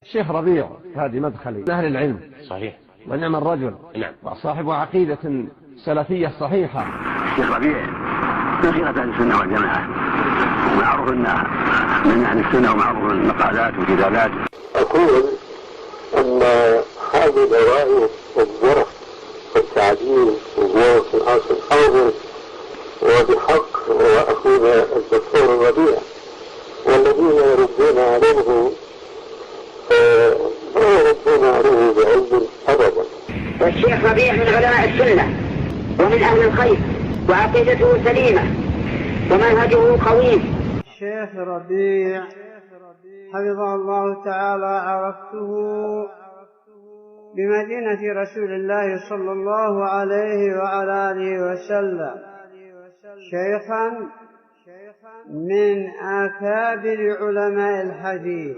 الشيخ ربيع هذه مدخلي من أهل العلم صحيح، ونعم الرجل. نعم. وصاحب عقيدة سلفية صحيحة. الشيخ ربيع من خيرة أهل السنة والجماعة، ومعروف أنه من أهل السنة ومعروف المقالات والكتابات. أقول أن هذه الأوائل والجرح والتعديل وهو في العصر الحاضر وبحق هو أخونا الدكتور الربيع، والذين يردون عليه لا يردون عليه بعلم أبدا. والشيخ ربيع من علماء السنة ومن أهل الخير، وعقيدته سليمة ومنهجه قويم. الشيخ ربيع حفظه الله تعالى عرفته بمدينة رسول الله صلى الله عليه وعلى آله وسلم شيخا من أكابر علماء الحديث.